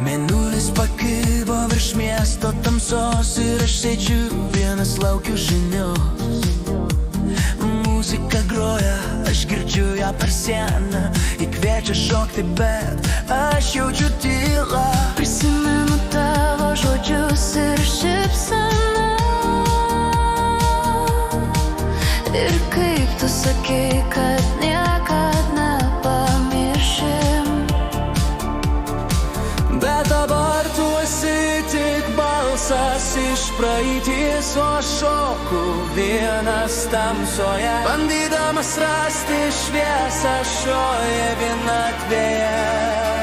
Mėnulis pakibo virš miesto tamsos ir aš sėdžiu vienas laukiu žinių. Muzika groja, aš girdžiu ją per sieną, įkviečia šokti, bet aš jaučiu tylą. Prisimenu tavo žodžius ir šypseną, ir kaip tu sakei, kad niekad nepamiršim. Bet dabar tu esi tik balsas iš praeities, o aš šoku vienas tamsoje, bandydamas rasti šviesą šioje vienatvėje.